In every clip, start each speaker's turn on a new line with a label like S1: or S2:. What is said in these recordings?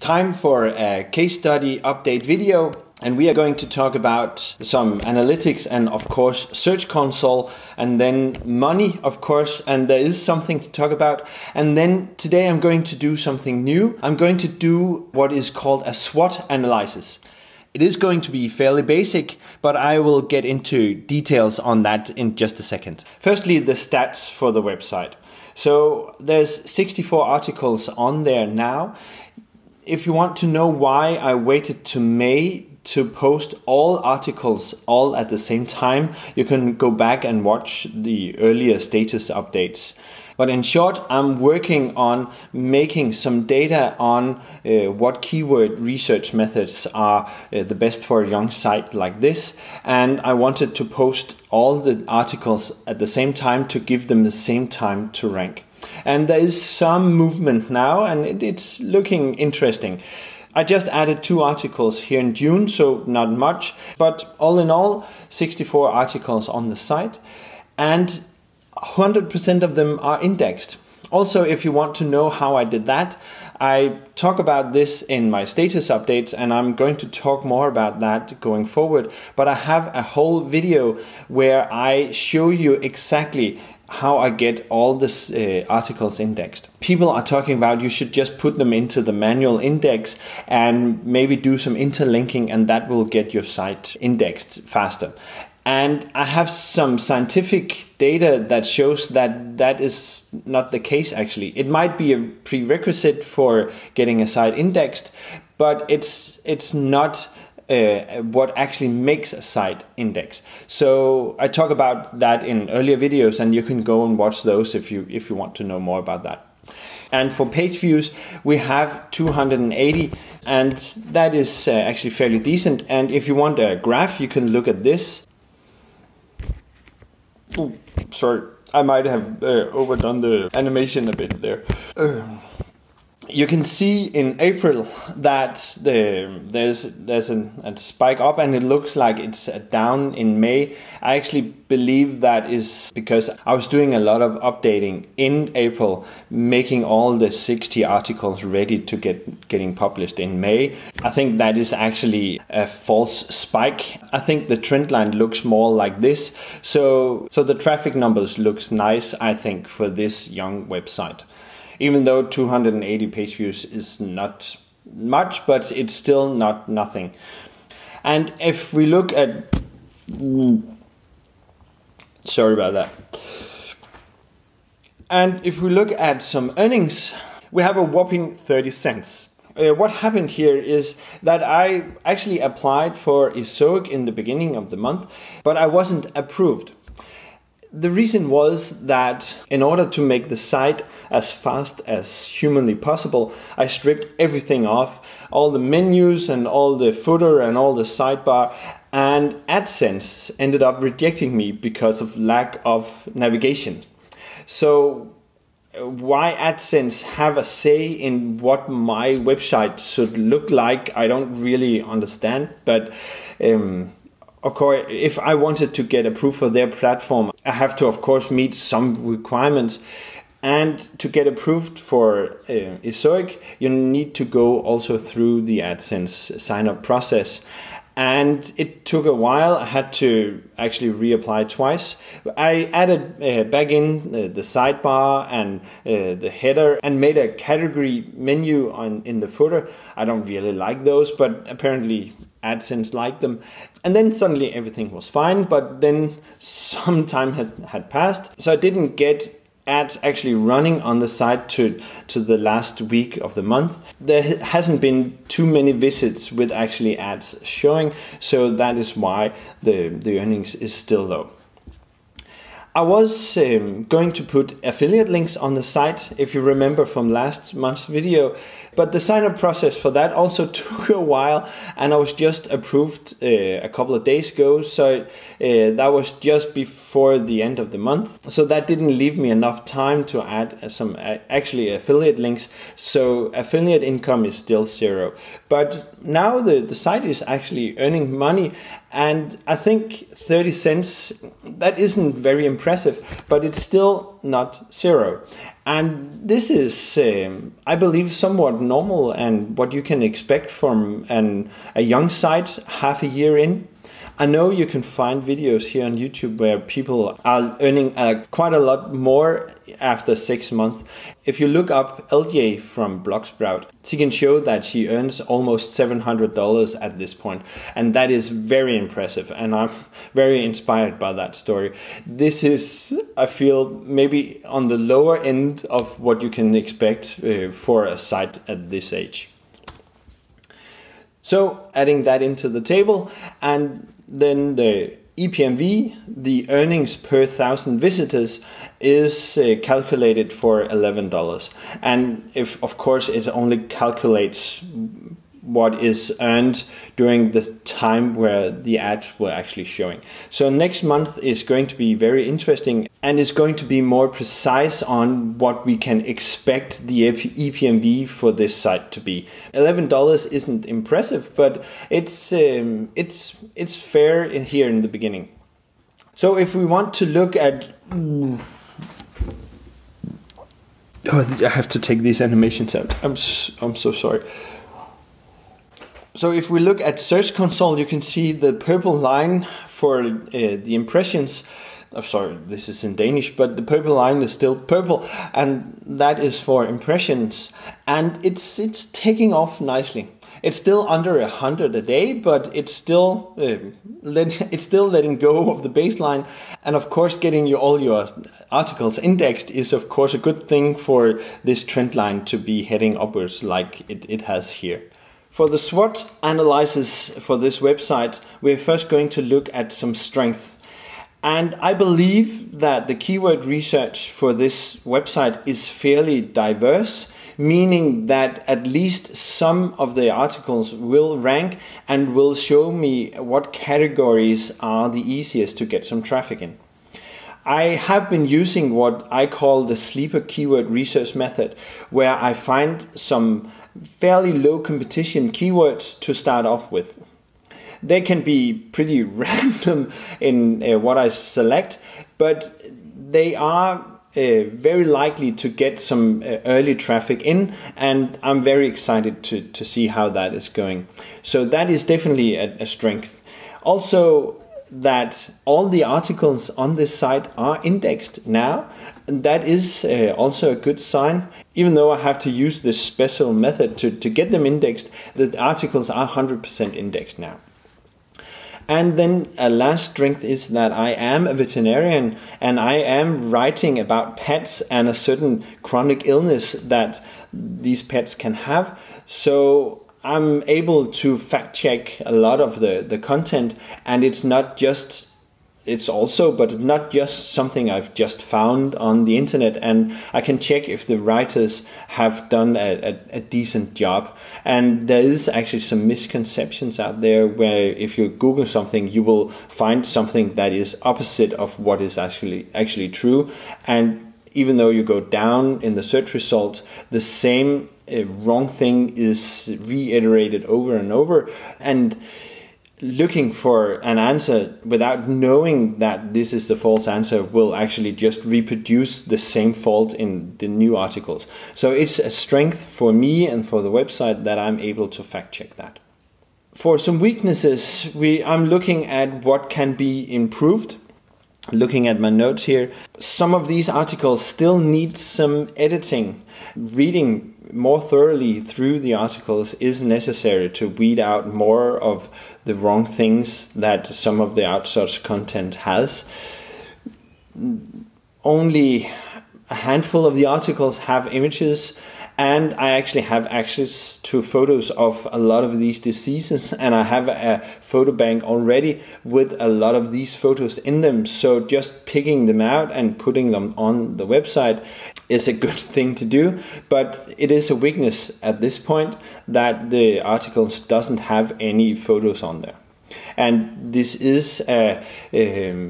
S1: Time for a case study update video, and we are going to talk about some analytics and of course Search Console, and then money of course, and there is something to talk about. And then today I'm going to do something new. I'm going to do what is called a SWOT analysis. It is going to be fairly basic, but I will get into details on that in just a second. Firstly, the stats for the website. So there's 64 articles on there now. If you want to know why I waited to May to post all articles all at the same time, you can go back and watch the earlier status updates. But in short, I'm working on making some data on what keyword research methods are the best for a young site like this. And I wanted to post all the articles at the same time to give them the same time to rank. And there is some movement now, and it's looking interesting. I just added 2 articles here in June, so not much, but all in all, 64 articles on the site, and 100% of them are indexed. Also, if you want to know how I did that, I talk about this in my status updates, and I'm going to talk more about that going forward. But I have a whole video where I show you exactly how I get all these articles indexed. People are talking about you should just put them into the manual index and maybe do some interlinking, and that will get your site indexed faster. And I have some scientific data that shows that that is not the case actually. It might be a prerequisite for getting a site indexed, but it's not what actually makes a site index. So I talk about that in earlier videos, and you can go and watch those if you want to know more about that. And for page views, we have 280, and that is actually fairly decent. And if you want a graph, you can look at this. Oh, sorry, I might have overdone the animation a bit there. You can see in April that there's a spike up, and it looks like it's down in May. I actually believe that is because I was doing a lot of updating in April, making all the 60 articles ready to getting published in May. I think that is actually a false spike. I think the trend line looks more like this. So the traffic numbers looks nice, I think, for this young website. Even though 280 page views is not much, but it's still not nothing. And if we look at, sorry about that. And if we look at some earnings, we have a whopping 30 cents. What happened here is that I actually applied for ESOIC in the beginning of the month, but I wasn't approved. The reason was that in order to make the site as fast as humanly possible, I stripped everything off, all the menus and all the footer and all the sidebar, and AdSense ended up rejecting me because of lack of navigation. So why AdSense have a say in what my website should look like, I don't really understand, but of course, if I wanted to get approved for their platform, I have to, of course, meet some requirements. And to get approved for ESOIC, you need to go also through the AdSense sign-up process. And it took a while. I had to actually reapply twice. I added back in the sidebar and the header and made a category menu in the footer. I don't really like those, but apparently AdSense liked them. And then suddenly everything was fine, but then some time had passed. So I didn't get ads actually running on the site to the last week of the month. There hasn't been too many visits with actually ads showing, so that is why the earnings is still low. I was going to put affiliate links on the site, if you remember from last month's video, but the sign-up process for that also took a while, and I was just approved a couple of days ago, so that was just before before the end of the month. So that didn't leave me enough time to add some actually affiliate links. So affiliate income is still zero. But now the site is actually earning money, and I think 30 cents, that isn't very impressive, but it's still not zero. And this is, I believe, somewhat normal and what you can expect from a young site half a year in. I know you can find videos here on YouTube where people are earning quite a lot more after 6 months. If you look up LJ from Blogsprout, she can show that she earns almost $700 at this point. And that is very impressive. And I'm very inspired by that story. This is, I feel, maybe on the lower end of what you can expect for a site at this age. So adding that into the table, and then the EPMV, the earnings per 1,000 visitors, is calculated for $11. And if, of course, it only calculates what is earned during the time where the ads were actually showing. So next month is going to be very interesting and is going to be more precise on what we can expect the EPMV for this site to be. $11 isn't impressive, but it's fair here in the beginning. So if we want to look at oh, I have to take these animations out. I'm so sorry. So if we look at Search Console, you can see the purple line for the impressions. Oh, sorry, this is in Danish, but the purple line is still purple, and that is for impressions. And it's taking off nicely. It's still under 100 a day, but it's still letting go of the baseline. And of course, getting all your articles indexed is of course a good thing for this trend line to be heading upwards like it has here. For the SWOT analysis for this website, we're first going to look at some strength. And I believe that the keyword research for this website is fairly diverse, meaning that at least some of the articles will rank and will show me what categories are the easiest to get some traffic in. I have been using what I call the sleeper keyword research method, where I find some fairly low competition keywords to start off with. They can be pretty random in what I select, but they are very likely to get some early traffic in, and I'm very excited to see how that is going. So that is definitely a strength. Also, that all the articles on this site are indexed now. That is also a good sign. Even though I have to use this special method to get them indexed, the articles are 100% indexed now. And then a last strength is that I am a veterinarian and I am writing about pets and a certain chronic illness that these pets can have. So I'm able to fact check a lot of the content, and it's not just something I've just found on the internet, and I can check if the writers have done a decent job. And there is actually some misconceptions out there where if you Google something, you will find something that is opposite of what is actually true. And even though you go down in the search result, the same wrong thing is reiterated over and over. And looking for an answer without knowing that this is the false answer will actually just reproduce the same fault in the new articles. So it's a strength for me and for the website that I'm able to fact check that. For some weaknesses, I'm looking at what can be improved. Looking at my notes here, some of these articles still need some editing. Reading more thoroughly through the articles is necessary to weed out more of the wrong things that some of the outsourced content has. Only a handful of the articles have images, and I actually have access to photos of a lot of these diseases, and I have a photo bank already with a lot of these photos in them. So just picking them out and putting them on the website is a good thing to do, but it is a weakness at this point that the articles doesn't have any photos on there. And this is a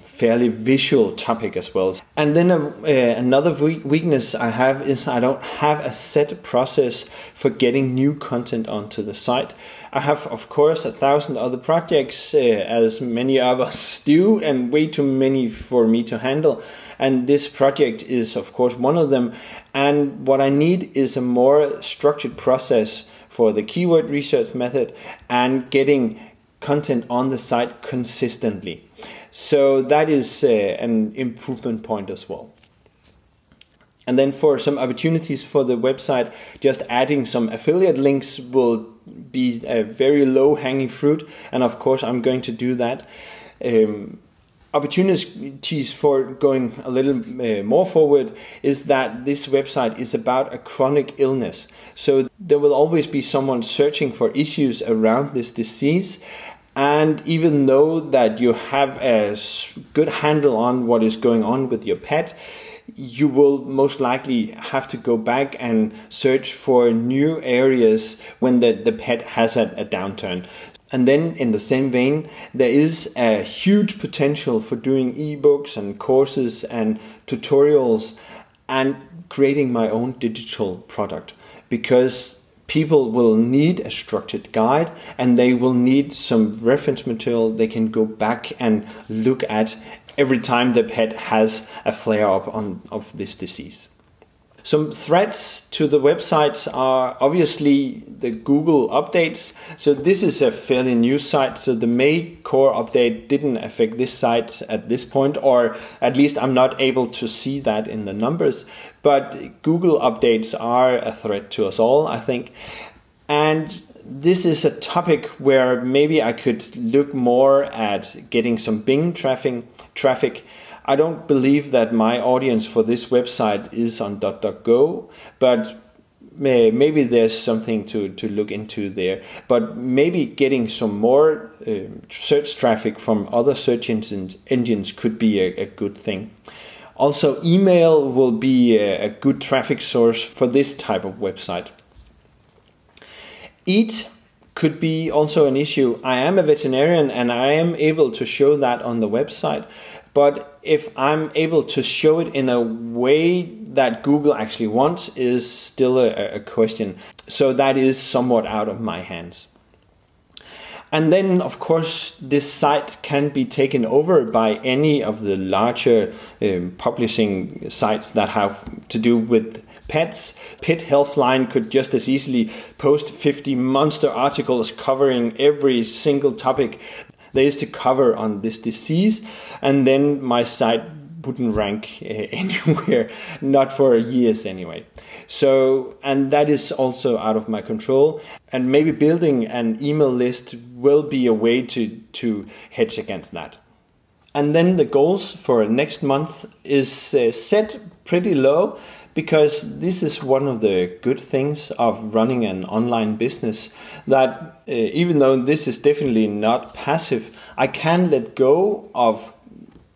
S1: fairly visual topic as well. And then another weakness I have is I don't have a set process for getting new content onto the site. I have, of course, 1,000 other projects, as many of us do, and way too many for me to handle. And this project is, of course, one of them. And what I need is a more structured process for the keyword research method and getting content on the site consistently. So that is an improvement point as well. And then for some opportunities for the website, just adding some affiliate links will be a very low hanging fruit. And of course, I'm going to do that. Opportunities for going a little more forward is that this website is about a chronic illness. So there will always be someone searching for issues around this disease. And even though that you have a good handle on what is going on with your pet, you will most likely have to go back and search for new areas when the pet has a downturn. And then in the same vein, there is a huge potential for doing ebooks and courses and tutorials and creating my own digital product, because people will need a structured guide and they will need some reference material they can go back and look at every time the pet has a flare-up of this disease. Some threats to the website are obviously the Google updates. So this is a fairly new site, so the May core update didn't affect this site at this point, or at least I'm not able to see that in the numbers. But Google updates are a threat to us all, I think. And this is a topic where maybe I could look more at getting some Bing traffic. I don't believe that my audience for this website is on DuckDuckGo, but maybe there's something to look into there. But maybe getting some more search traffic from other search engines could be a good thing. Also, email will be a good traffic source for this type of website. Eat could be also an issue. I am a veterinarian and I am able to show that on the website. But if I'm able to show it in a way that Google actually wants is still a question. So that is somewhat out of my hands. And then, of course, this site can be taken over by any of the larger publishing sites that have to do with pets. Pet Healthline could just as easily post 50 monster articles covering every single topic there is to cover on this disease, and then my site wouldn't rank anywhere, not for years anyway. So, and that is also out of my control, and maybe building an email list will be a way to hedge against that. And then the goals for next month is set pretty low, because this is one of the good things of running an online business, that even though this is definitely not passive, I can let go of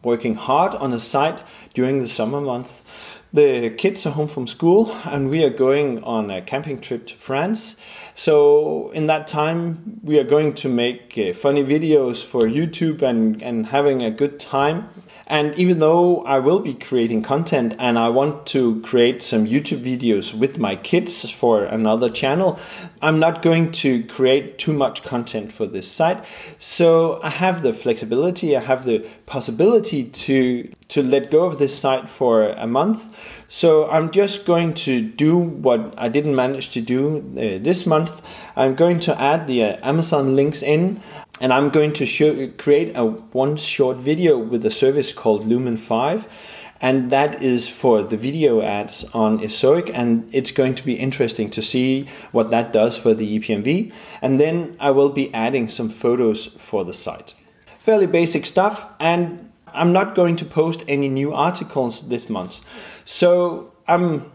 S1: working hard on a site during the summer months. The kids are home from school and we are going on a camping trip to France. So in that time we are going to make funny videos for YouTube and having a good time. And even though I will be creating content and I want to create some YouTube videos with my kids for another channel, I'm not going to create too much content for this site. So I have the flexibility, I have the possibility to let go of this site for a month. So I'm just going to do what I didn't manage to do this month. I'm going to add the Amazon links in, and I'm going to create one short video with a service called Lumen 5. And that is for the video ads on Esoic, and it's going to be interesting to see what that does for the EPMV. And then I will be adding some photos for the site. Fairly basic stuff, and I'm not going to post any new articles this month. So I'm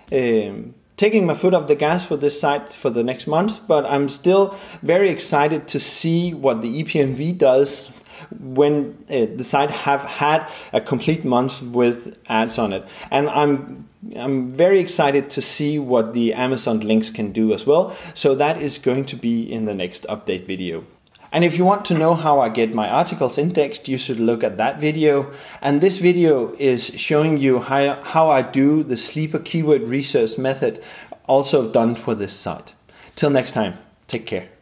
S1: taking my foot off the gas for this site for the next month, but I'm still very excited to see what the EPMV does when the site have had a complete month with ads on it. And I'm very excited to see what the Amazon links can do as well. So that is going to be in the next update video. And if you want to know how I get my articles indexed, you should look at that video. And this video is showing you how I do the sleeper keyword research method, also done for this site. Till next time, take care.